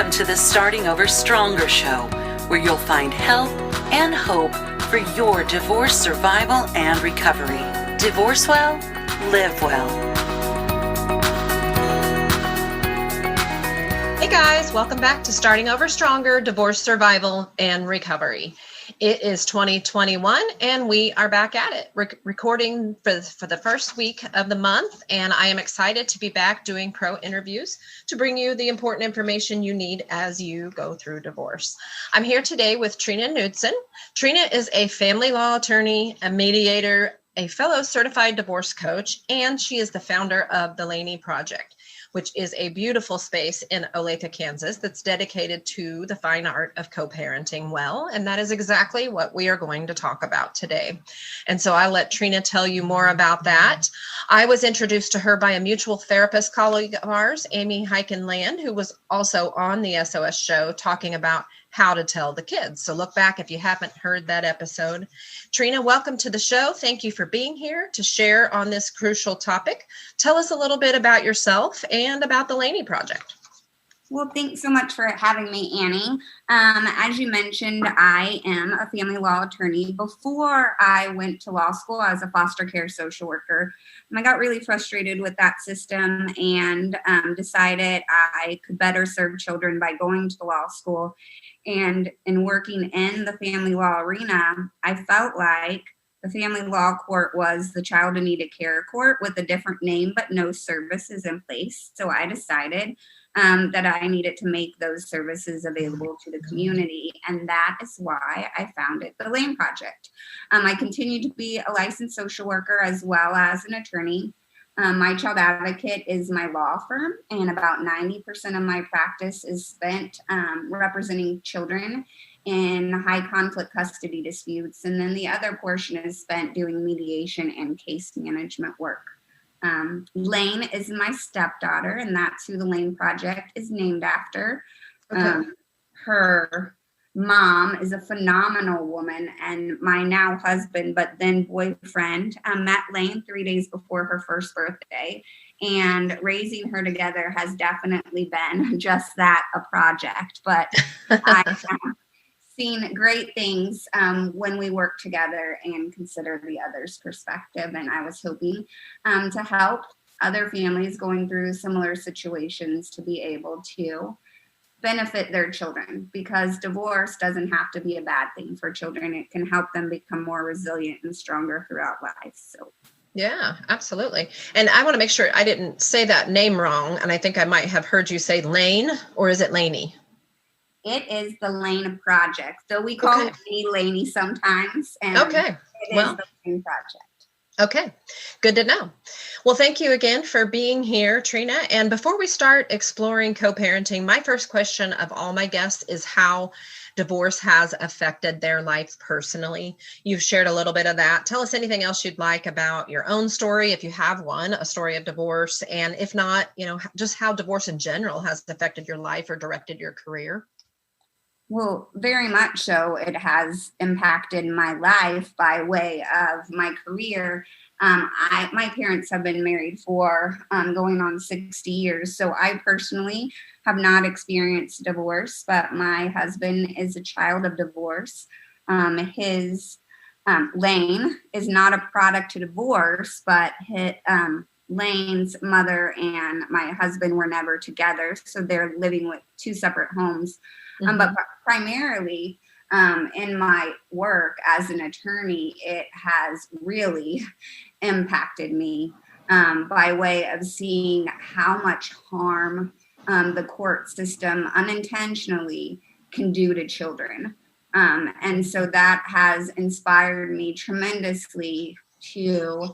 Welcome to the Starting Over Stronger show, where you'll find help and hope for your divorce survival and recovery. Divorce well, live well. Hey guys, welcome back to Starting Over Stronger, Divorce Survival and Recovery. It is 2021 and we are back at it, recording for the first week of the month. And I am excited to be back doing pro interviews to bring you the important information you need as you go through divorce. I'm here today with Trina Nudson. Trina is a family law attorney, a mediator, a fellow certified divorce coach, and she is the founder of the Laney Project, which is a beautiful space in Olathe, Kansas, that's dedicated to the fine art of co-parenting well. And that is exactly what we are going to talk about today. And so I'll let Trina tell you more about that. I was introduced to her by a mutual therapist colleague of ours, Amy Heikenland, who was also on the SOS show talking about how to tell the kids. So look back if you haven't heard that episode. Trina, welcome to the show. Thank you for being here to share on this crucial topic. Tell us a little bit about yourself and about the Laney Project. Well, thanks so much for having me, Annie. As you mentioned, I am a family law attorney. Before I went to law school, I was a foster care social worker. And I got really frustrated with that system and decided I could better serve children by going to law school. And in working in the family law arena, I felt like the family law court was the child in need of care court with a different name, but no services in place. So I decided that I needed to make those services available to the community. And that is why I founded the Laney Project. I continue to be a licensed social worker as well as an attorney. My child advocate is my law firm, and about 90% of my practice is spent representing children in high conflict custody disputes. And then the other portion is spent doing mediation and case management work. Lane is my stepdaughter, and that's who the Laney Project is named after. Okay. Her mom is a phenomenal woman, and my now husband, but then boyfriend, met Lane 3 days before her first birthday. And raising her together has definitely been just that, a project. But I have seen great things when we work together and consider the other's perspective. And I was hoping to help other families going through similar situations to be able to benefit their children, because divorce doesn't have to be a bad thing for children. It can help them become more resilient and stronger throughout life. So. Yeah, absolutely. And I want to make sure I didn't say that name wrong. And I think I might have heard you say Lane, or is it Laney? It is the Laney Project. So we call it Laney sometimes. And it is the Laney Project. Okay, good to know. Well, thank you again for being here, Trina. And before we start exploring co-parenting, my first question of all my guests is how divorce has affected their life personally. You've shared a little bit of that. Tell us anything else you'd like about your own story, if you have one, a story of divorce. And if not, just how divorce in general has affected your life or directed your career. Well, very much so. It has impacted my life by way of my career. My parents have been married for going on 60 years. So I personally have not experienced divorce, but my husband is a child of divorce. His Lane is not a product of divorce, but Lane's mother and my husband were never together. So they're living with two separate homes. But primarily in my work as an attorney, it has really impacted me by way of seeing how much harm the court system unintentionally can do to children. And so that has inspired me tremendously to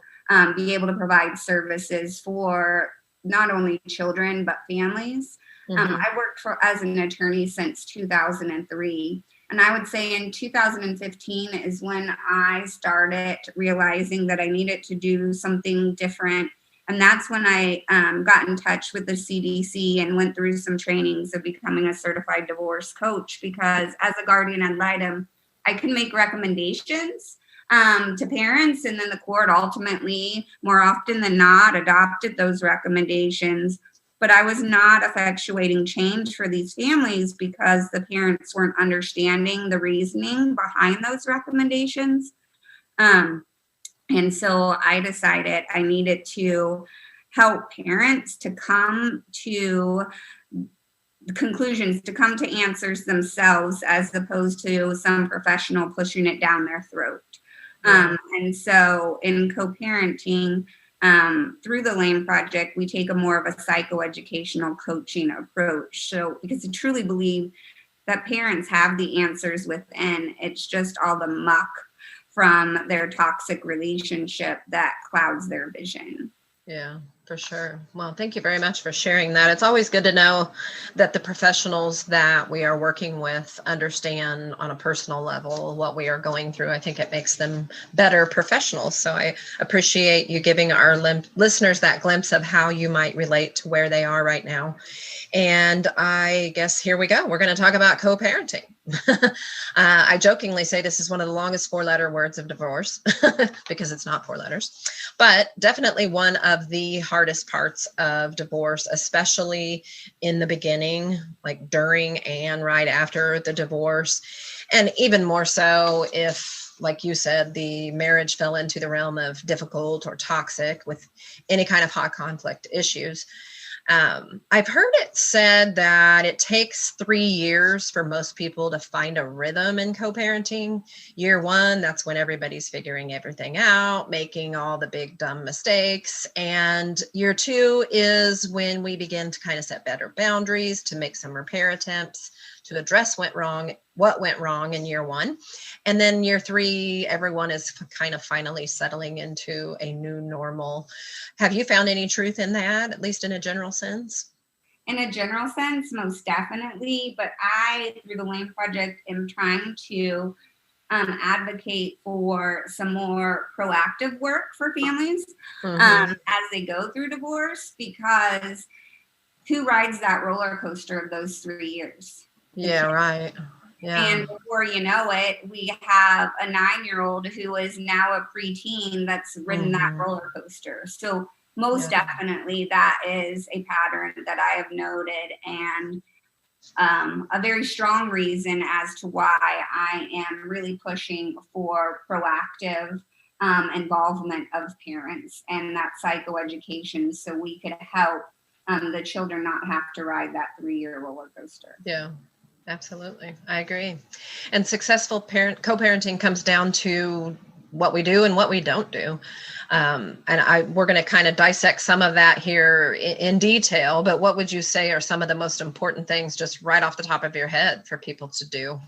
be able to provide services for not only children, but families. I worked as an attorney since 2003. And I would say in 2015 is when I started realizing that I needed to do something different. And that's when I got in touch with the CDC and went through some trainings of becoming a certified divorce coach, because as a guardian ad litem, I can make recommendations to parents, and then the court ultimately, more often than not, adopted those recommendations. but I was not effectuating change for these families because the parents weren't understanding the reasoning behind those recommendations. And so I decided I needed to help parents to come to conclusions, to come to answers themselves, as opposed to some professional pushing it down their throat. And so in co-parenting, through the LAME project, we take a more of a psychoeducational coaching approach. So because I truly believe that parents have the answers within, it's just all the muck from their toxic relationship that clouds their vision. Yeah, for sure. Well, thank you very much for sharing that. It's always good to know that the professionals that we are working with understand on a personal level what we are going through. I think it makes them better professionals. So I appreciate you giving our listeners that glimpse of how you might relate to where they are right now. And I guess here we go. We're going to talk about co-parenting. I jokingly say this is one of the longest 4-letter words of divorce because it's not 4 letters, but definitely one of the hardest parts of divorce, especially in the beginning, like during and right after the divorce. And even more so if, like you said, the marriage fell into the realm of difficult or toxic with any kind of high conflict issues. I've heard it said that it takes 3 years for most people to find a rhythm in co-parenting. Year 1, that's when everybody's figuring everything out, making all the big dumb mistakes. And year 2 is when we begin to kind of set better boundaries, to make some repair attempts, to address what went wrong in year 1. And then year 3, everyone is kind of finally settling into a new normal. Have you found any truth in that, at least in a general sense? In a general sense, most definitely. But I, through the LAME project, am trying to advocate for some more proactive work for families as they go through divorce, because who rides that roller coaster of those 3 years? Yeah, right. Yeah. And before you know it, we have a 9-year-old who is now a preteen that's ridden that roller coaster. So most definitely that is a pattern that I have noted, and a very strong reason as to why I am really pushing for proactive involvement of parents and that psychoeducation, so we could help the children not have to ride that 3-year roller coaster. Yeah. Absolutely. I agree. And successful co-parenting comes down to what we do and what we don't do. We're going to kind of dissect some of that here in detail, but what would you say are some of the most important things just right off the top of your head for people to do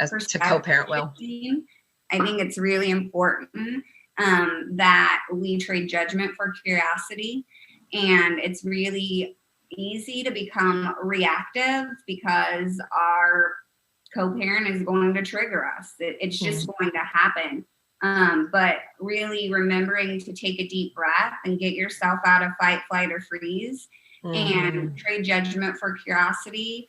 to co-parent well? I think it's really important that we trade judgment for curiosity, and it's really easy to become reactive because our co-parent is going to trigger us. It's just going to happen. But really remembering to take a deep breath and get yourself out of fight, flight, or freeze, and trade judgment for curiosity.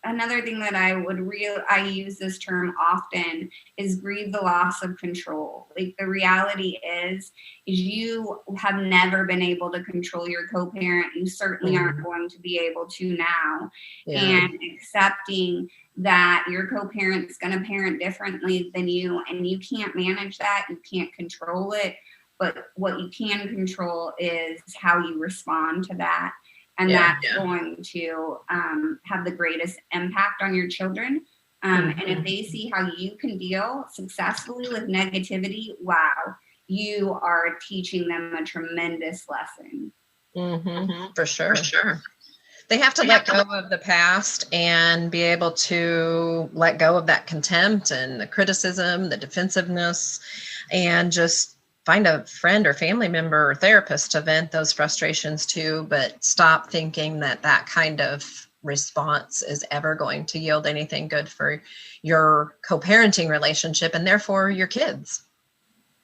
Another thing that I use this term often is grieve the loss of control. Like, the reality is you have never been able to control your co-parent. You certainly aren't going to be able to now. Yeah. And accepting that your co-parent is going to parent differently than you, and you can't manage that. You can't control it. But what you can control is how you respond to that. And that's going to have the greatest impact on your children. And if they see how you can deal successfully with negativity, wow, you are teaching them a tremendous lesson. For sure. They have to let go of the past and be able to let go of that contempt and the criticism, the defensiveness, and just find a friend or family member or therapist to vent those frustrations to, but stop thinking that that kind of response is ever going to yield anything good for your co-parenting relationship and therefore your kids.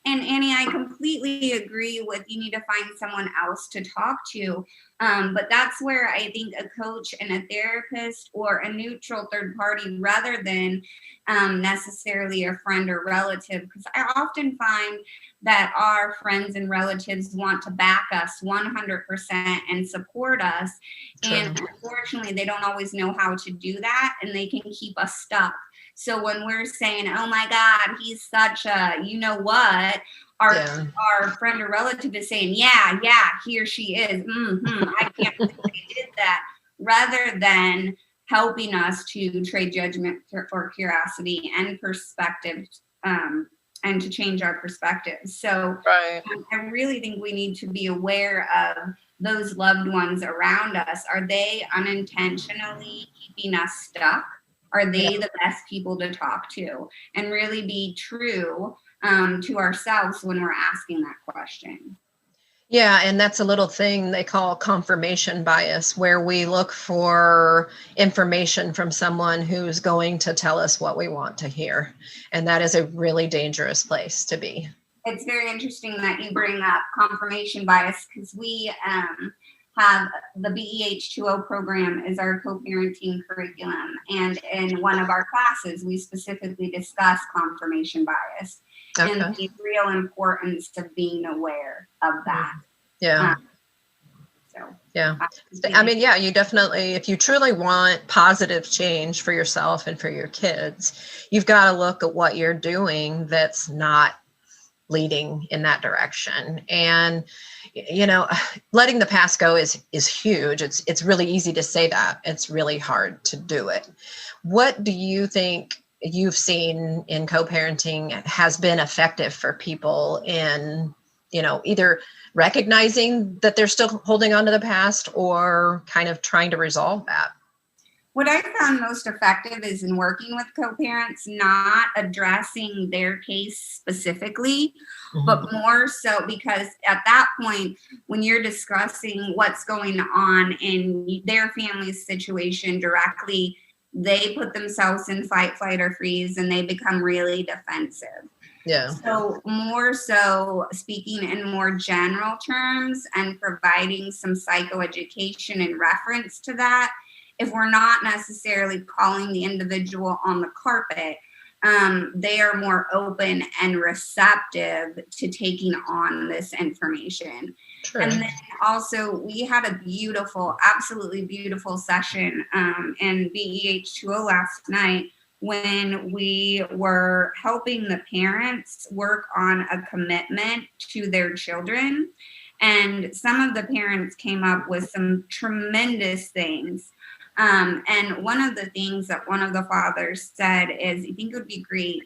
And Annie, I completely agree with you need to find someone else to talk to. But that's where I think a coach and a therapist or a neutral third party, rather than necessarily a friend or relative, because I often find that our friends and relatives want to back us 100% and support us. True. And unfortunately, they don't always know how to do that, and they can keep us stuck. So when we're saying, oh my God, he's such a, you know what, our friend or relative is saying, yeah, he or she is, I can't believe they did that, rather than helping us to trade judgment for curiosity and perspective, and to change our perspective. So Right. I really think we need to be aware of those loved ones around us. Are they unintentionally keeping us stuck? Are they the best people to talk to? And really be true to ourselves when we're asking that question. Yeah, and that's a little thing they call confirmation bias, where we look for information from someone who's going to tell us what we want to hear. And that is a really dangerous place to be. It's very interesting that you bring up confirmation bias, because we have the BEH2O program is our co-parenting curriculum. And in one of our classes, we specifically discuss confirmation bias. Okay. And the real importance of being aware of that. Yeah. Yeah. I mean, yeah, you definitely, if you truly want positive change for yourself and for your kids, you've got to look at what you're doing that's not leading in that direction. And, you know, letting the past go is huge. It's really easy to say that. It's really hard to do it. What do you think you've seen in co-parenting has been effective for people in, you know, either recognizing that they're still holding on to the past or kind of trying to resolve that? What I found most effective is in working with co-parents, not addressing their case specifically, but more so because at that point, when you're discussing what's going on in their family's situation directly, they put themselves in fight, flight, or freeze, and they become really defensive. Yeah. So more so speaking in more general terms and providing some psychoeducation in reference to that, if we're not necessarily calling the individual on the carpet, they are more open and receptive to taking on this information. True. And then also we had a beautiful, absolutely beautiful session in BEH2O last night when we were helping the parents work on a commitment to their children. And some of the parents came up with some tremendous things. And one of the things that one of the fathers said is, I think it would be great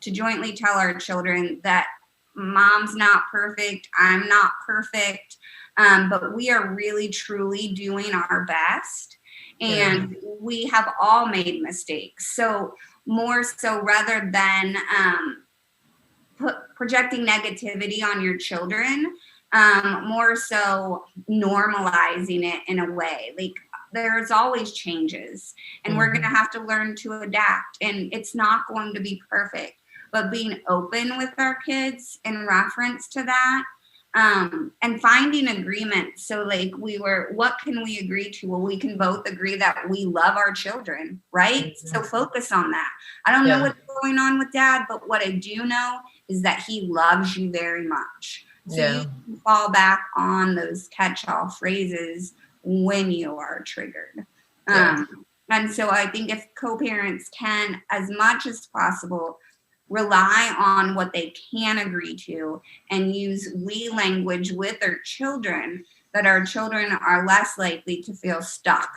to jointly tell our children that mom's not perfect, I'm not perfect, but we are really, truly doing our best. And we have all made mistakes. So more so, rather than projecting negativity on your children, more so normalizing it in a way. Like, there's always changes, and we're going to have to learn to adapt, and it's not going to be perfect, but being open with our kids in reference to that, and finding agreement. So like what can we agree to? Well, we can both agree that we love our children, right? So focus on that. I don't know what's going on with dad, but what I do know is that he loves you very much. So you can fall back on those catch-all phrases when you are triggered. And so I think if co-parents can, as much as possible, rely on what they can agree to and use we language with their children, that our children are less likely to feel stuck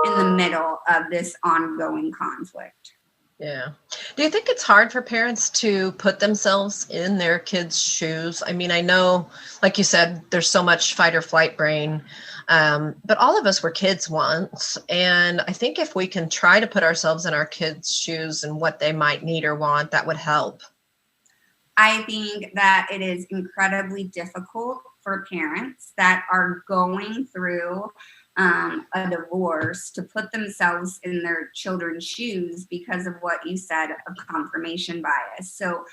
in the middle of this ongoing conflict. Yeah. Do you think it's hard for parents to put themselves in their kids' shoes? I mean, I know, like you said, there's so much fight or flight brain, but all of us were kids once. And I think if we can try to put ourselves in our kids' shoes and what they might need or want, that would help. I think that it is incredibly difficult for parents that are going through a divorce to put themselves in their children's shoes because of what you said of confirmation bias. So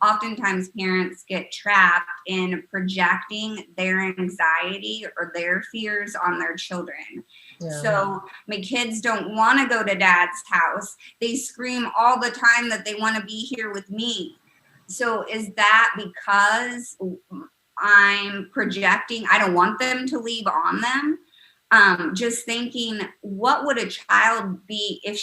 oftentimes parents get trapped in projecting their anxiety or their fears on their children. Yeah. So my kids don't want to go to dad's house. They scream all the time that they want to be here with me. So is that because I'm projecting, I don't want them to leave on them? Just thinking, what would a child be if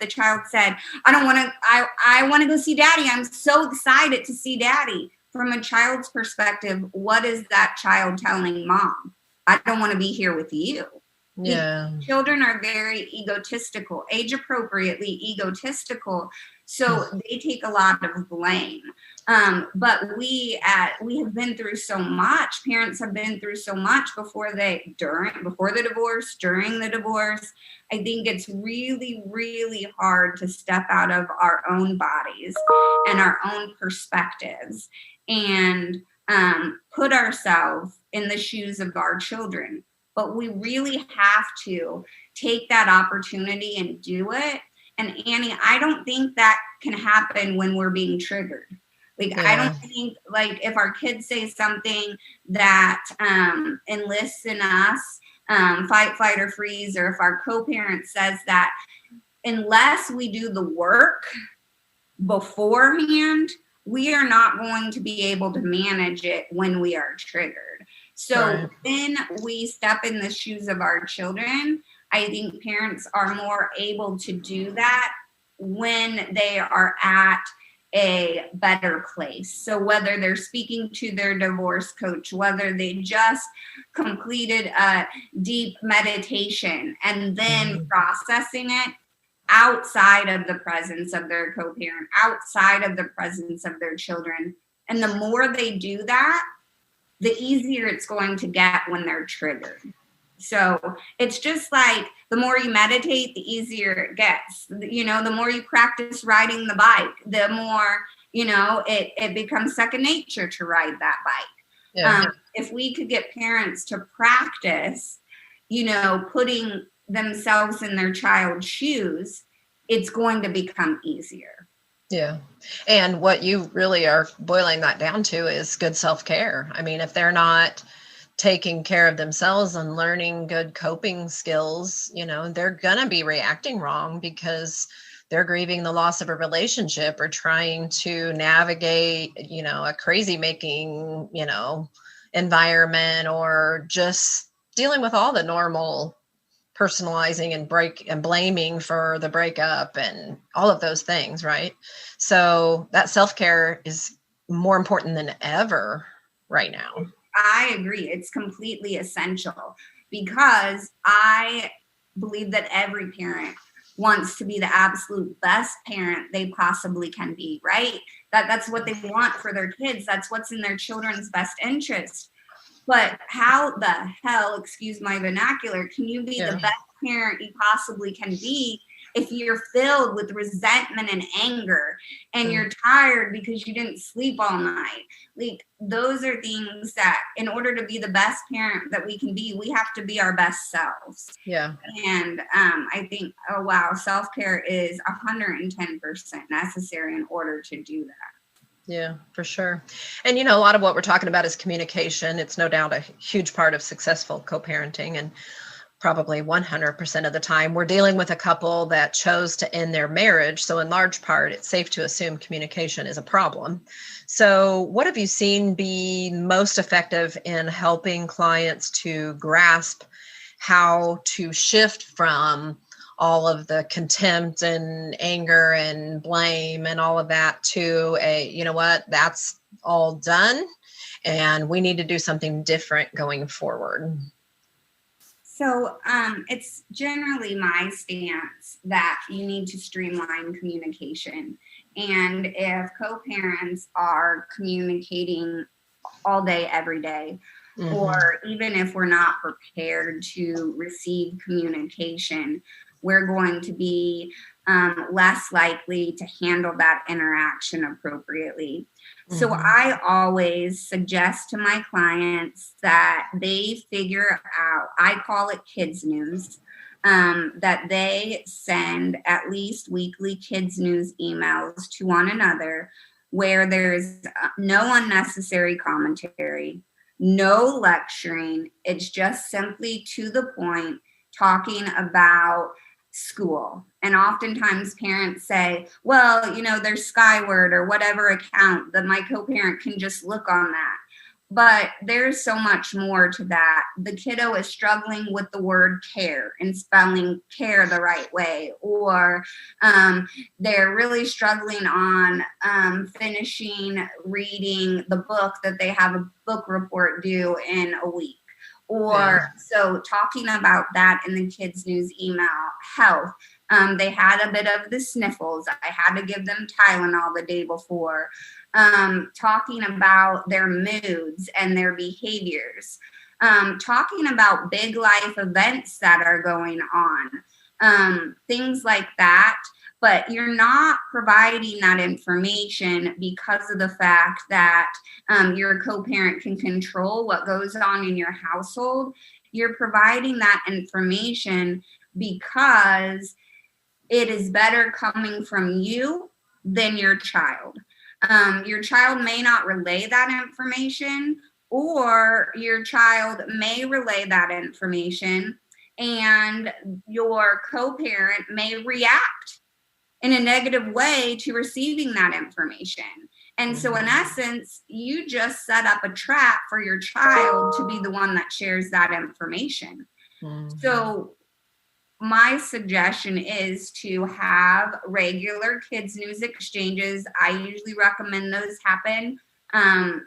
the child said, I want to go see daddy. I'm so excited to see daddy. From a child's perspective, what is that child telling mom? I don't want to be here with you. Yeah. Children are very egotistical, age appropriately egotistical. So they take a lot of blame. But we have been through so much. Parents have been through so much before the divorce, during the divorce. I think it's really, really hard to step out of our own bodies and our own perspectives and put ourselves in the shoes of our children. But we really have to take that opportunity and do it. And Annie, I don't think that can happen when we're being triggered. I don't think, if our kids say something that enlists in us, fight, flight, or freeze, or if our co-parent says that, unless we do the work beforehand, we are not going to be able to manage it when we are triggered. So when we step in the shoes of our children, I think parents are more able to do that when they are at a better place. So whether they're speaking to their divorce coach, whether they just completed a deep meditation and then processing it outside of the presence of their co-parent, outside of the presence of their children. And the more they do that, the easier it's going to get when they're triggered. So it's just like the more you meditate, the easier it gets. The more you practice riding the bike, the more, it becomes second nature to ride that bike. Yeah. If we could get parents to practice, putting themselves in their child's shoes, it's going to become easier. Yeah. And what you really are boiling that down to is good self-care. I mean, if they're not taking care of themselves and learning good coping skills, they're going to be reacting wrong because they're grieving the loss of a relationship or trying to navigate, a crazy making, environment, or just dealing with all the normal personalizing and blaming for the breakup and all of those things, right? So that self-care is more important than ever right now. I agree. It's completely essential because I believe that every parent wants to be the absolute best parent they possibly can be, right? That's what they want for their kids. That's what's in their children's best interest. But how the hell, excuse my vernacular, can you be the best parent you possibly can be if you're filled with resentment and anger and you're tired because you didn't sleep all night? Those are things that in order to be the best parent that we can be, we have to be our best selves. Yeah. And I think, self-care is 110% necessary in order to do that. Yeah, for sure. And, a lot of what we're talking about is communication. It's no doubt a huge part of successful co-parenting. And probably 100% of the time, we're dealing with a couple that chose to end their marriage. So in large part, it's safe to assume communication is a problem. So what have you seen be most effective in helping clients to grasp how to shift from all of the contempt and anger and blame and all of that to that's all done and we need to do something different going forward? So it's generally my stance that you need to streamline communication. And if co-parents are communicating all day, every day, or even if we're not prepared to receive communication, we're going to be less likely to handle that interaction appropriately. So I always suggest to my clients that they figure out, I call it kids news, that they send at least weekly kids news emails to one another where there's no unnecessary commentary, no lecturing. It's just simply to the point, talking about school. And oftentimes parents say, well, there's Skyward or whatever account that my co-parent can just look on that. But there's so much more to that. The kiddo is struggling with the word care and spelling care the right way, or they're really struggling on finishing reading the book that they have a book report due in a week. Or so talking about that in the kids' news email. Health. They had a bit of the sniffles. I had to give them Tylenol the day before. Talking about their moods and their behaviors. Talking about big life events that are going on. Things like that. But you're not providing that information because of the fact that your co-parent can control what goes on in your household. You're providing that information because it is better coming from you than your child. Your child may not relay that information, or your child may relay that information and your co-parent may react in a negative way to receiving that information. And so in essence, you just set up a trap for your child to be the one that shares that information. So my suggestion is to have regular kids news exchanges. I usually recommend those happen an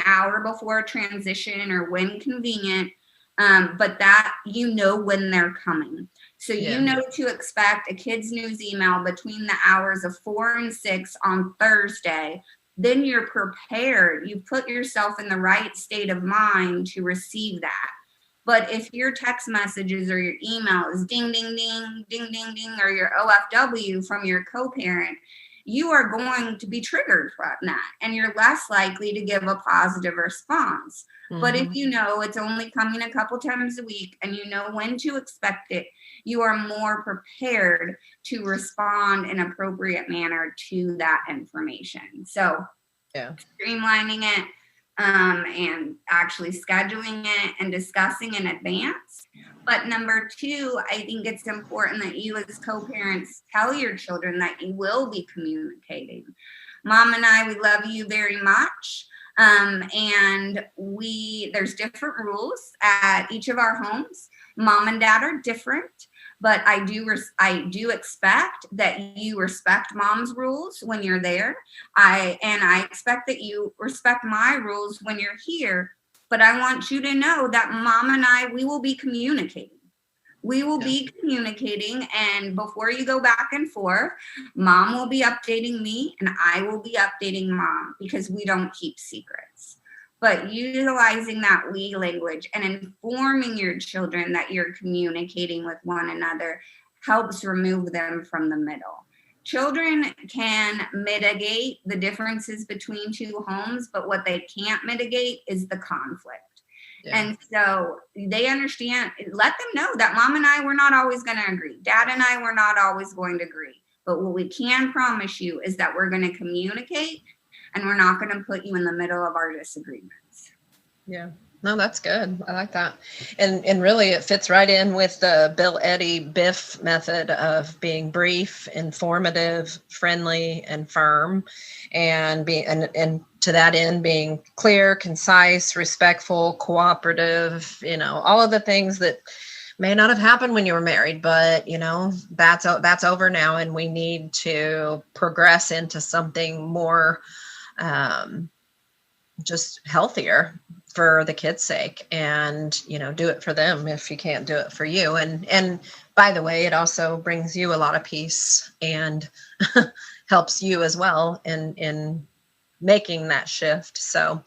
hour before transition or when convenient, but that when they're coming. So you know to expect a kids news email between the hours of 4 and 6 on Thursday. Then you're prepared. You put yourself in the right state of mind to receive that. But if your text messages or your email is ding, ding, ding, ding, ding, ding, or your OFW from your co-parent, you are going to be triggered from that, and you're less likely to give a positive response. But if it's only coming a couple times a week and you know when to expect it, you are more prepared to respond in an appropriate manner to that information. So streamlining it and actually scheduling it and discussing in advance. But number 2, I think it's important that you as co-parents tell your children that you will be communicating. Mom and I, we love you very much. And there's different rules at each of our homes. Mom and dad are different, but I do expect that you respect mom's rules when you're there. I expect that you respect my rules when you're here, but I want you to know that mom and I, we will be communicating. We will be communicating, and before you go back and forth, mom will be updating me and I will be updating mom, because we don't keep secrets. But utilizing that we language and informing your children that you're communicating with one another helps remove them from the middle. Children can mitigate the differences between two homes, but what they can't mitigate is the conflict. And so they understand, let them know that mom and I, we're not always going to agree. Dad and I, we're not always going to agree. But what we can promise you is that we're going to communicate, and we're not going to put you in the middle of our disagreements. Yeah. No, that's good. I like that. And really it fits right in with the Bill Eddy Biff method of being brief, informative, friendly, and firm, and to that end, being clear, concise, respectful, cooperative, all of the things that may not have happened when you were married, but that's over now, and we need to progress into something more just healthier for the kids' sake, and do it for them if you can't do it for you. And by the way, it also brings you a lot of peace and helps you as well in making that shift. So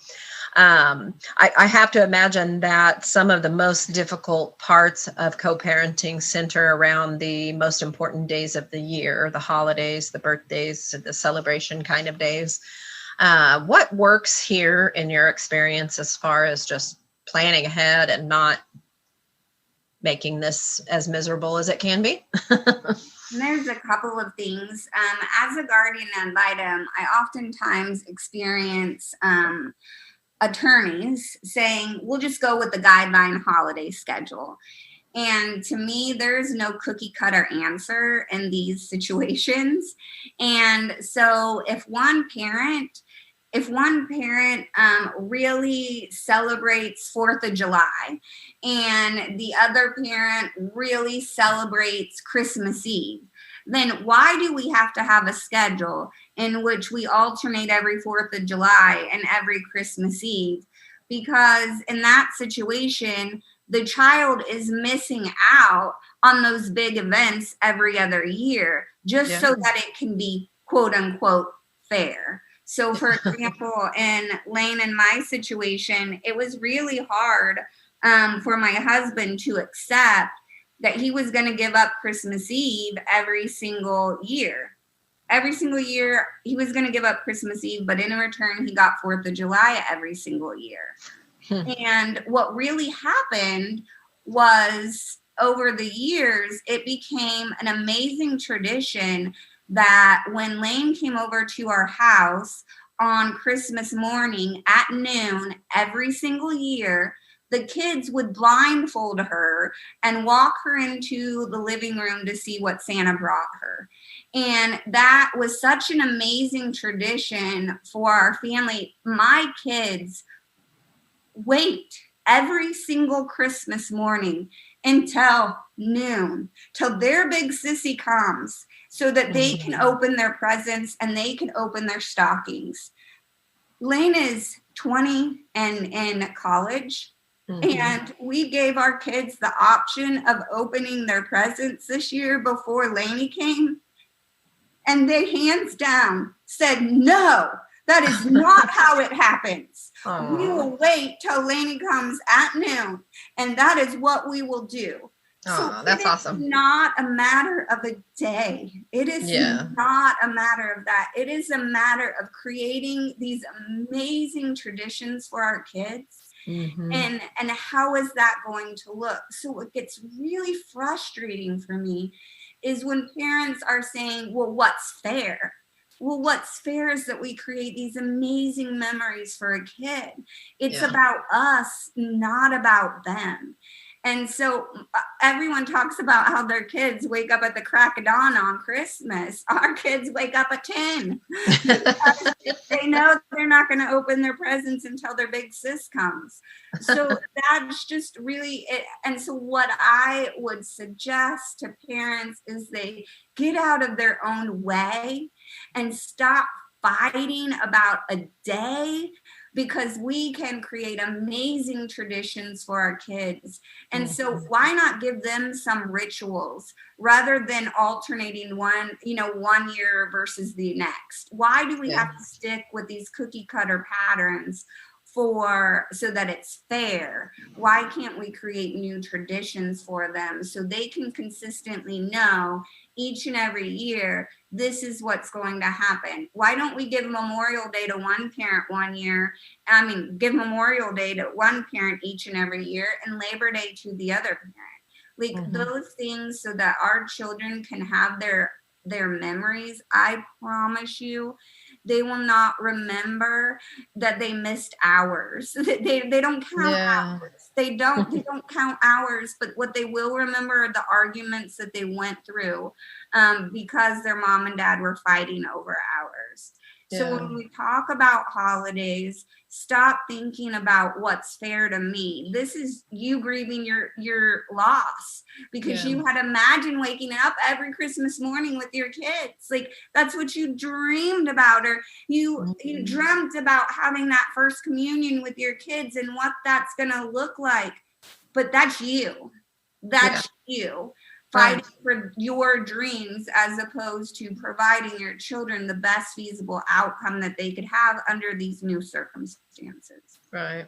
I have to imagine that some of the most difficult parts of co-parenting center around the most important days of the year, the holidays, the birthdays, the celebration kind of days. What works here in your experience as far as just planning ahead and not making this as miserable as it can be? And there's a couple of things. As a guardian ad litem, I oftentimes experience attorneys saying, we'll just go with the guideline holiday schedule. And to me, there's no cookie cutter answer in these situations. And so if one parent really celebrates 4th of July and the other parent really celebrates Christmas Eve, then why do we have to have a schedule in which we alternate every 4th of July and every Christmas Eve? Because in that situation, the child is missing out on those big events every other year, just so that it can be quote unquote fair. So for example, in Lane and my situation, it was really hard for my husband to accept that he was going to give up Christmas Eve every single year. Every single year, he was going to give up Christmas Eve, but in return, he got 4th of July every single year. And what really happened was over the years, it became an amazing tradition that when Lane came over to our house on Christmas morning at noon every single year, the kids would blindfold her and walk her into the living room to see what Santa brought her. And that was such an amazing tradition for our family. My kids wait every single Christmas morning until noon, till their big sissy comes, so that they can open their presents and they can open their stockings. Lane is 20 and in college, and we gave our kids the option of opening their presents this year before Laney came, and they hands down said, no, that is not how it happens. Aww. We will wait till Laney comes at noon, and that is what we will do. So that's awesome. It's not a matter of a day. It is not a matter of that. It is a matter of creating these amazing traditions for our kids. And how is that going to look? So what gets really frustrating for me is when parents are saying, well, what's fair? Well, what's fair is that we create these amazing memories for a kid. It's about us, not about them. And so everyone talks about how their kids wake up at the crack of dawn on Christmas. Our kids wake up at 10. They know they're not going to open their presents until their big sis comes. So that's just really it. And so what I would suggest to parents is they get out of their own way and stop fighting about a day, because we can create amazing traditions for our kids. And so why not give them some rituals rather than alternating one year versus the next? Why do we have to stick with these cookie cutter patterns so that it's fair? Why can't we create new traditions for them so they can consistently know each and every year, this is what's going to happen? Why don't we give Memorial Day to one parent one year? Give Memorial Day to one parent each and every year and Labor Day to the other parent. Those things so that our children can have their memories. I promise you, they will not remember that they missed hours. They don't count hours. They don't count hours, but what they will remember are the arguments that they went through because their mom and dad were fighting over hours. So when we talk about holidays, stop thinking about what's fair to me. This is you grieving your loss because you had imagined waking up every Christmas morning with your kids. Like that's what you dreamed about, or you dreamt about having that first communion with your kids and what that's going to look like. But that's you. That's you. Fighting for your dreams as opposed to providing your children the best feasible outcome that they could have under these new circumstances. Right.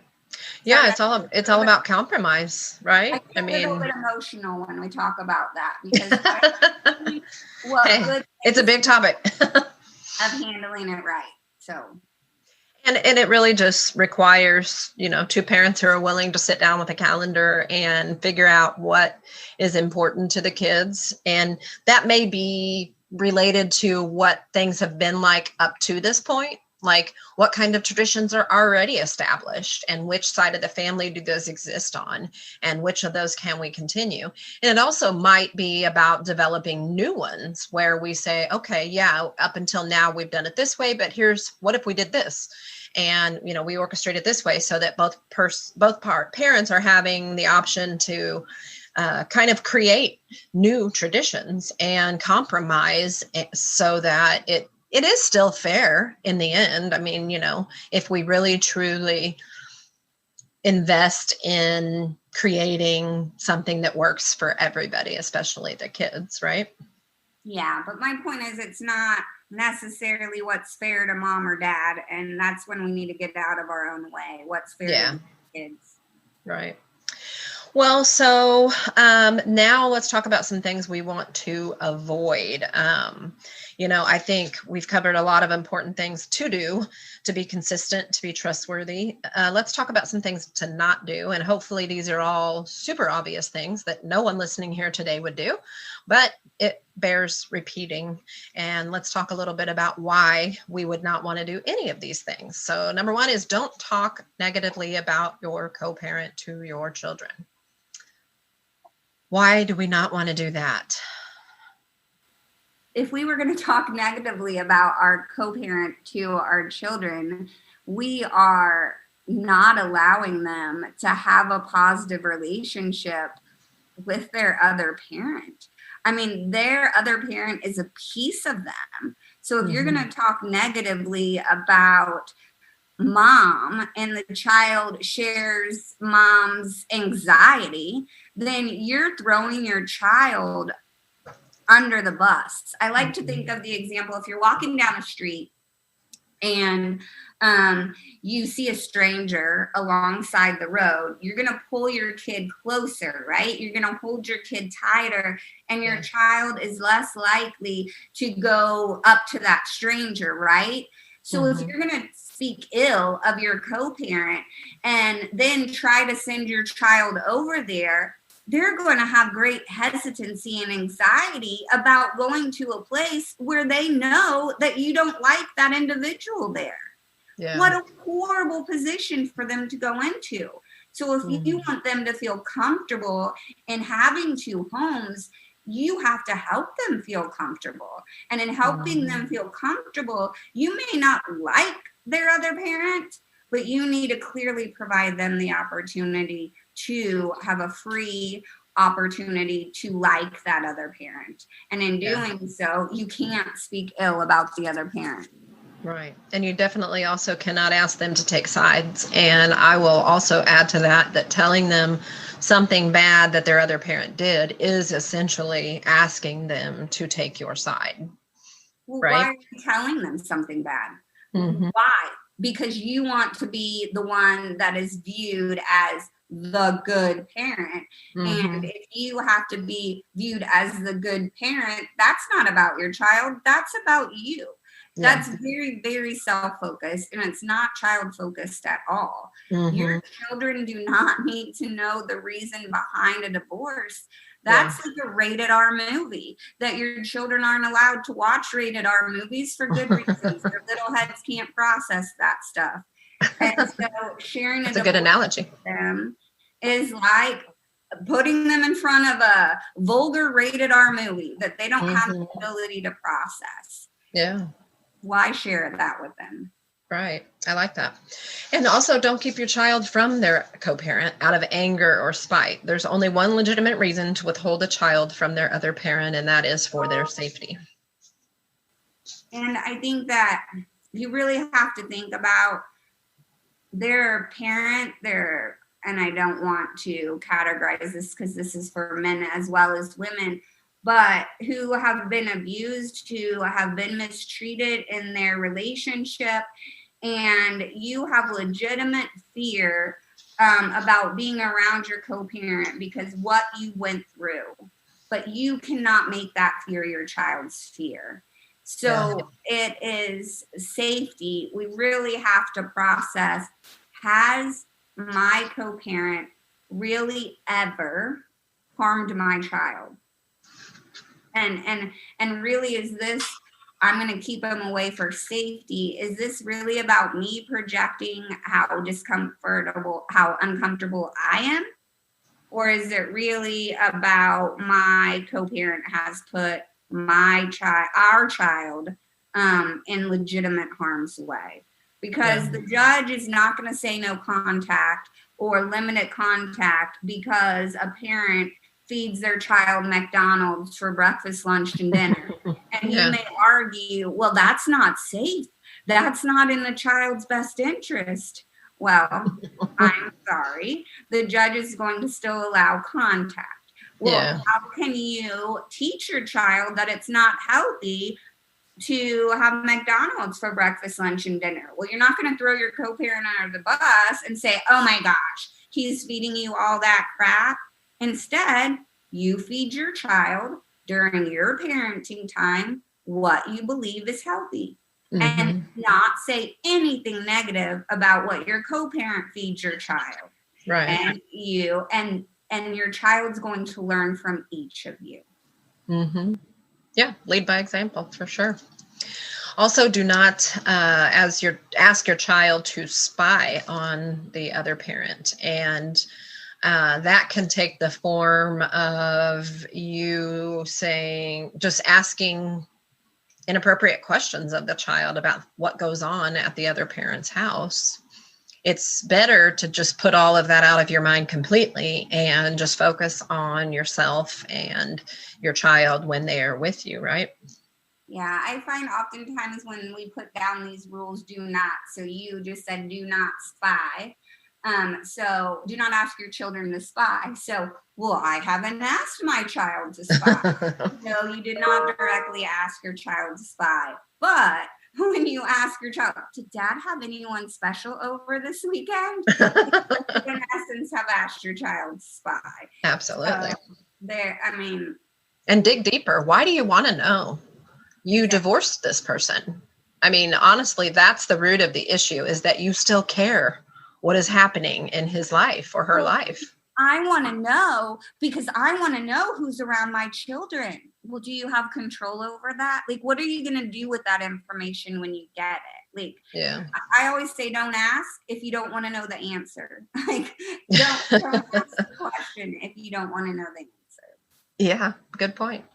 Yeah, it's all about compromise, right? I get a little bit emotional when we talk about that because it's a big topic of handling it right. So. And it really just requires, two parents who are willing to sit down with a calendar and figure out what is important to the kids. And that may be related to what things have been like up to this point, like what kind of traditions are already established and which side of the family do those exist on and which of those can we continue. And it also might be about developing new ones where we say, okay, yeah, up until now we've done it this way, but here's what if we did this? And, we orchestrate it this way so that both parents are having the option to kind of create new traditions and compromise so that it is still fair in the end. I mean, if we really truly invest in creating something that works for everybody, especially the kids, right? Yeah, but my point is it's not necessarily what's fair to mom or dad, and that's when we need to get out of our own way. What's fair to kids. Right. Well, so now let's talk about some things we want to avoid. I think we've covered a lot of important things to do to be consistent, to be trustworthy. Let's talk about some things to not do. And hopefully these are all super obvious things that no one listening here today would do, but it bears repeating. And let's talk a little bit about why we would not want to do any of these things. So number one is don't talk negatively about your co-parent to your children. Why do we not want to do that? If we were going to talk negatively about our co-parent to our children, we are not allowing them to have a positive relationship with their other parent. I mean, their other parent is a piece of them. So if you're going to talk negatively about mom and the child shares mom's anxiety, then you're throwing your child under the bus. I like to think of the example, if you're walking down a street and you see a stranger alongside the road, you're going to pull your kid closer, right? You're going to hold your kid tighter, and your child is less likely to go up to that stranger, right? So if you're going to speak ill of your co-parent and then try to send your child over there, they're going to have great hesitancy and anxiety about going to a place where they know that you don't like that individual there. Yeah. What a horrible position for them to go into. So if you want them to feel comfortable in having two homes, you have to help them feel comfortable. And in helping them feel comfortable, you may not like their other parent, but you need to clearly provide them the opportunity to have a free opportunity to like that other parent. And in doing so, you can't speak ill about the other parent. Right. And you definitely also cannot ask them to take sides. And I will also add to that telling them something bad that their other parent did is essentially asking them to take your side. Well, right? Why are you telling them something bad? Why? Because you want to be the one that is viewed as the good parent. And if you have to be viewed as the good parent, that's not about your child. That's about you. That's very, very self-focused, and it's not child-focused at all. Your children do not need to know the reason behind a divorce. That's like a rated R movie, that your children aren't allowed to watch rated R movies for good reasons. Their little heads can't process that stuff. And so sharing That's a good analogy. With them is like putting them in front of a vulgar rated R movie that they don't have the ability to process. Yeah. Why share that with them? Right. I like that. And also don't keep your child from their co-parent out of anger or spite. There's only one legitimate reason to withhold a child from their other parent, and that is for their safety. And I think that you really have to think about their parent, and I don't want to categorize this because this is for men as well as women, but who have been abused, who have been mistreated in their relationship, and you have legitimate fear about being around your co-parent because what you went through, but you cannot make that fear your child's fear. So it is safety. We really have to process, has my co-parent really ever harmed my child? And really, is this, I'm going to keep them away for safety? Is this really about me projecting how uncomfortable I am? Or is it really about my co-parent has put our child in legitimate harm's way? Because the judge is not going to say no contact or limited contact because a parent feeds their child McDonald's for breakfast, lunch, and dinner. And you may argue, well, that's not safe. That's not in the child's best interest. Well, I'm sorry. The judge is going to still allow contact. Well, how can you teach your child that it's not healthy to have McDonald's for breakfast, lunch, and dinner? Well, you're not going to throw your co-parent under the bus and say, oh my gosh, he's feeding you all that crap. Instead, you feed your child during your parenting time what you believe is healthy. And not say anything negative about what your co-parent feeds your child. Right. And you and your child's going to learn from each of you. Yeah, lead by example for sure. Also, do not ask your child to spy on the other parent, and that can take the form of you asking inappropriate questions of the child about what goes on at the other parent's house. It's better to just put all of that out of your mind completely and just focus on yourself and your child when they are with you, right? Yeah, I find oftentimes when we put down these rules, do not. So you just said do not spy. So do not ask your children to spy. So, well, I haven't asked my child to spy. No, you did not directly ask your child to spy. But when you ask your child, did dad have anyone special over this weekend? You in essence have asked your child to spy. Absolutely. So and dig deeper. Why do you want to know? You divorced this person. I mean, honestly, that's the root of the issue, is that you still care what is happening in his life or her life. I want to know because I want to know who's around my children. Well, do you have control over that? Like, what are you going to do with that information when you get it? Like, I always say, don't ask if you don't want to know the answer. Like, don't ask the question if you don't want to know the answer. Yeah, good point.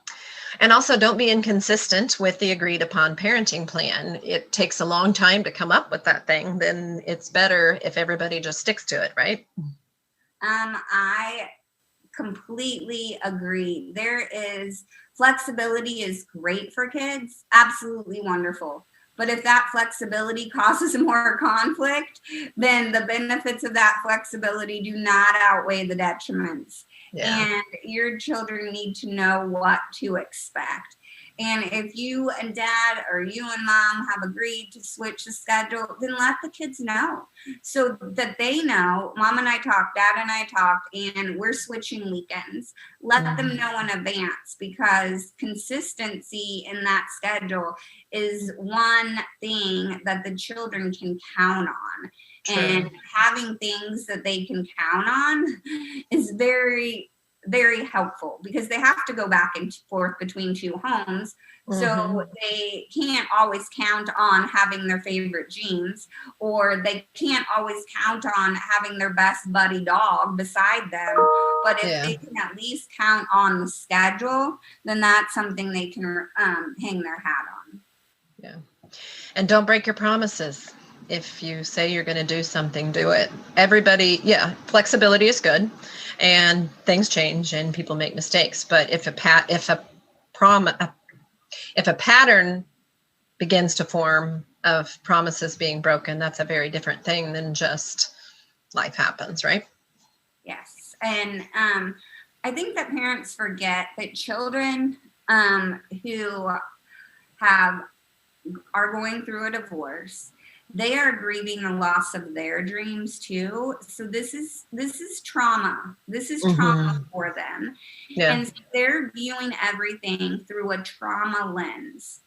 And also, don't be inconsistent with the agreed upon parenting plan. It takes a long time to come up with that thing. Then it's better if everybody just sticks to it, right? I completely agree. Flexibility is great for kids. Absolutely wonderful. But if that flexibility causes more conflict, then the benefits of that flexibility do not outweigh the detriments. And your children need to know what to expect. And if you and dad or you and mom have agreed to switch the schedule, then let the kids know so that they know, mom and I talked, dad and I talked, and we're switching weekends. Let them know in advance, because consistency in that schedule is one thing that the children can count on. True. And having things that they can count on is very, very helpful, because they have to go back and forth between two homes. So they can't always count on having their favorite jeans, or they can't always count on having their best buddy dog beside them. But if they can at least count on the schedule, then that's something they can hang their hat on. Yeah. And don't break your promises. If you say you're going to do something, do it. Everybody, flexibility is good, and things change and people make mistakes. But if a pattern begins to form of promises being broken, that's a very different thing than just life happens, right? Yes. And I think that parents forget that children who are going through a divorce, they are grieving the loss of their dreams too. So this is trauma. This is trauma for them. Yeah. And so they're viewing everything through a trauma lens.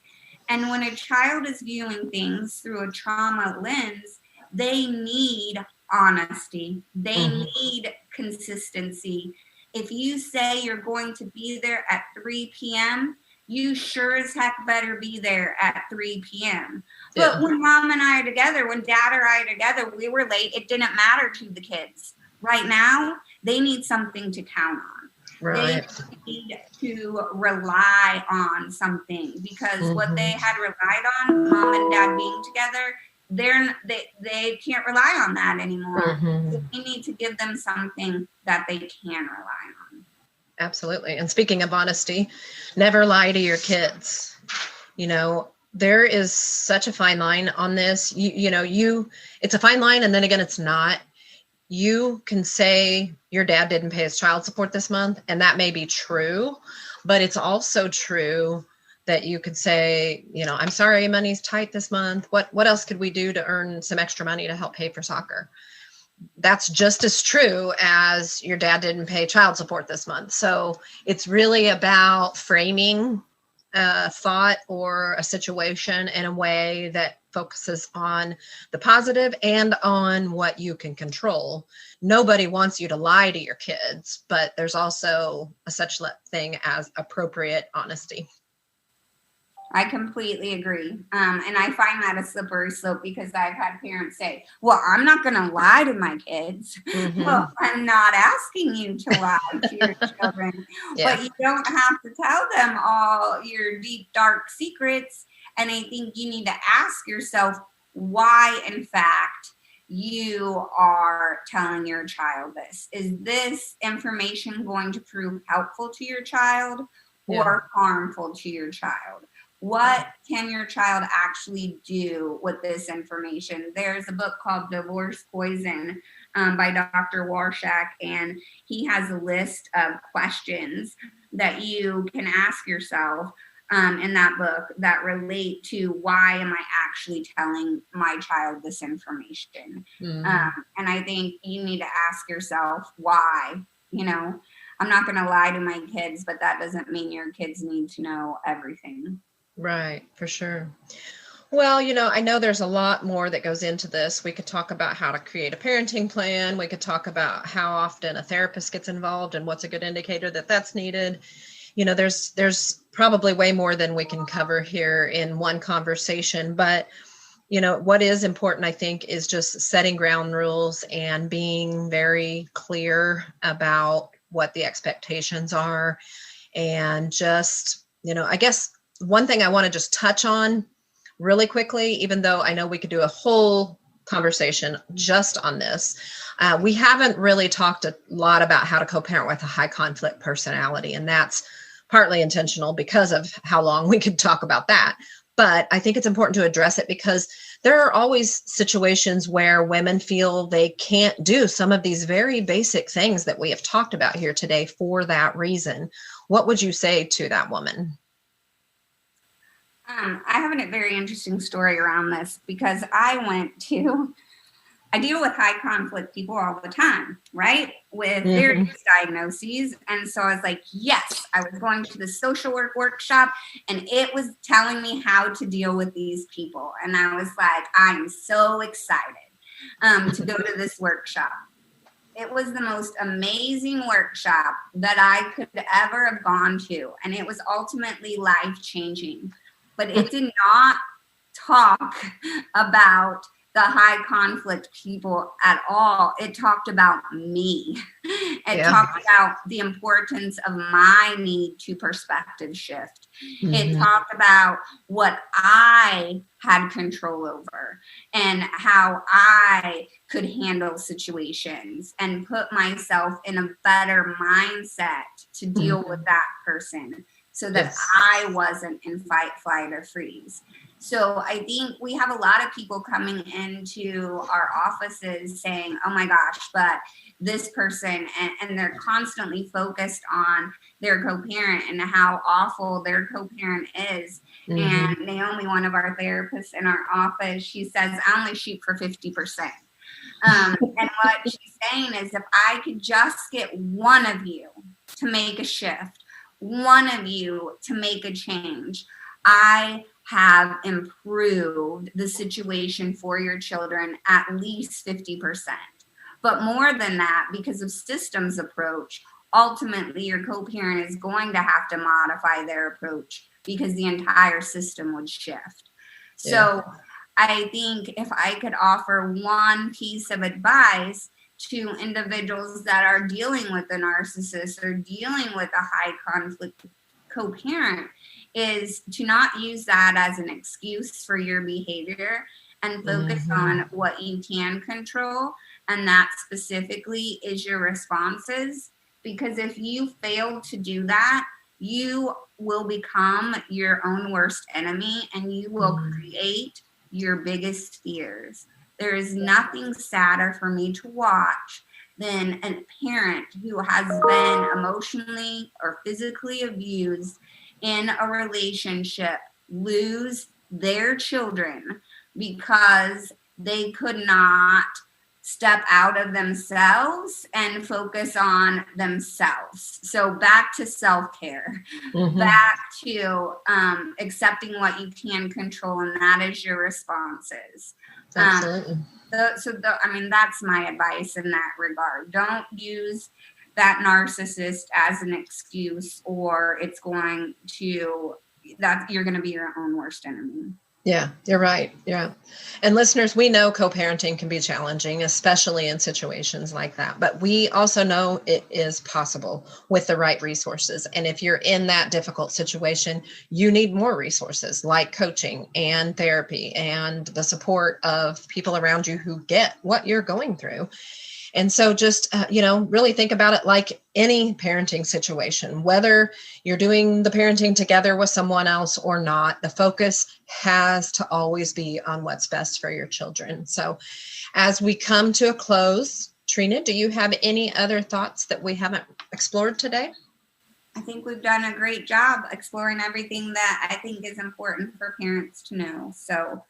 And when a child is viewing things through a trauma lens, they need honesty. They need consistency. If you say you're going to be there at 3 p.m., you sure as heck better be there at 3 p.m. But when mom and I are together, when dad or I are together, we were late. It didn't matter to the kids. Right now, they need something to count on. Right. They need to rely on something, because what they had relied on, mom and dad being together, they can't rely on that anymore. So we need to give them something that they can rely on. Absolutely. And speaking of honesty, never lie to your kids. You know, there is such a fine line on this. It's a fine line, and then again, it's not. You can say your dad didn't pay his child support this month, and that may be true, but it's also true that you could say, I'm sorry, money's tight this month. What else could we do to earn some extra money to help pay for soccer? That's just as true as your dad didn't pay child support this month. So it's really about framing a thought or a situation in a way that focuses on the positive and on what you can control. Nobody wants you to lie to your kids, but there's also a such thing as appropriate honesty. I completely agree. And I find that a slippery slope, because I've had parents say, well, I'm not going to lie to my kids. Well, I'm not asking you to lie to your children, but you don't have to tell them all your deep, dark secrets. And I think you need to ask yourself why, in fact, you are telling your child this. Is this information going to prove helpful to your child or harmful to your child? What can your child actually do with this information? There's a book called Divorce Poison by Dr. Warshak, and he has a list of questions that you can ask yourself in that book that relate to, why am I actually telling my child this information? And I think you need to ask yourself why. I'm not going to lie to my kids, but that doesn't mean your kids need to know everything. Right, for sure. Well, I know there's a lot more that goes into this. We could talk about how to create a parenting plan. We could talk about how often a therapist gets involved and what's a good indicator that that's needed. There's probably way more than we can cover here in one conversation. But, what is important, I think, is just setting ground rules and being very clear about what the expectations are. And just, I guess one thing I want to just touch on really quickly, even though I know we could do a whole conversation just on this, we haven't really talked a lot about how to co-parent with a high conflict personality. And that's partly intentional because of how long we could talk about that. But I think it's important to address it, because there are always situations where women feel they can't do some of these very basic things that we have talked about here today for that reason. What would you say to that woman? I have a very interesting story around this, because I deal with high conflict people all the time, right? With various diagnoses. And so I was like, yes, I was going to the social work workshop, and it was telling me how to deal with these people. And I was like, I'm so excited to go to this workshop. It was the most amazing workshop that I could ever have gone to. And it was ultimately life-changing. But it did not talk about the high conflict people at all. It talked about me. It talked about the importance of my need to perspective shift. It talked about what I had control over and how I could handle situations and put myself in a better mindset to deal with that person, so that I wasn't in fight, flight, or freeze. So I think we have a lot of people coming into our offices saying, oh my gosh, but this person, and they're constantly focused on their co-parent and how awful their co-parent is. And Naomi, one of our therapists in our office, she says, I only shoot for 50%. And what she's saying is, if I could just get one of you to make a shift, one of you to make a change, I have improved the situation for your children at least 50%. But more than that, because of systems approach, ultimately your co-parent is going to have to modify their approach because the entire system would shift. So I think if I could offer one piece of advice to individuals that are dealing with a narcissist or dealing with a high conflict co-parent, is to not use that as an excuse for your behavior and focus on what you can control. And that specifically is your responses. Because if you fail to do that, you will become your own worst enemy and you will create your biggest fears. There is nothing sadder for me to watch than a parent who has been emotionally or physically abused in a relationship lose their children because they could not step out of themselves and focus on themselves. So back to self-care, back to accepting what you can control, and that is your responses. Absolutely. I mean, that's my advice in that regard. Don't use that narcissist as an excuse, or it's going to, that you're going to be your own worst enemy. Yeah, you're right. Yeah. And listeners, we know co-parenting can be challenging, especially in situations like that. But we also know it is possible with the right resources. And if you're in that difficult situation, you need more resources like coaching and therapy and the support of people around you who get what you're going through. And so just, really think about it like any parenting situation, whether you're doing the parenting together with someone else or not, the focus has to always be on what's best for your children. So as we come to a close, Trina, do you have any other thoughts that we haven't explored today? I think we've done a great job exploring everything that I think is important for parents to know. So,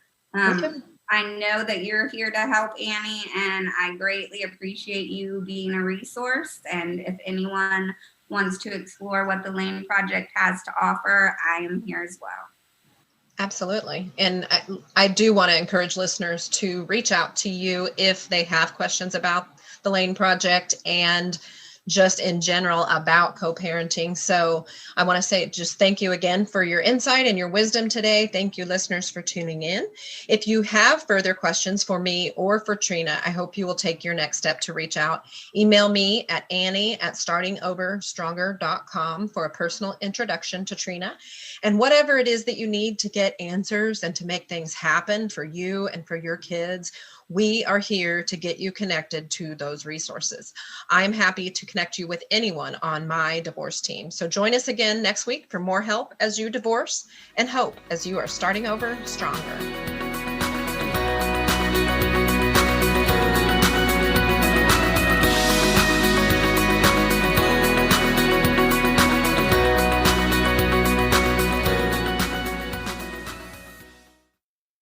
I know that you're here to help, Annie, and I greatly appreciate you being a resource. And if anyone wants to explore what the Lane Project has to offer, I am here as well. Absolutely. And I do want to encourage listeners to reach out to you if they have questions about the Lane Project and just in general about co-parenting. So I want to say just thank you again for your insight and your wisdom today. Thank you, listeners, for tuning in. If you have further questions for me or for Trina, I hope you will take your next step to reach out. Email me at Annie@startingoverstronger.com for a personal introduction to Trina. And whatever it is that you need to get answers and to make things happen for you and for your kids, we are here to get you connected to those resources. I'm happy to connect you with anyone on my divorce team. So join us again next week for more help as you divorce and hope as you are starting over stronger.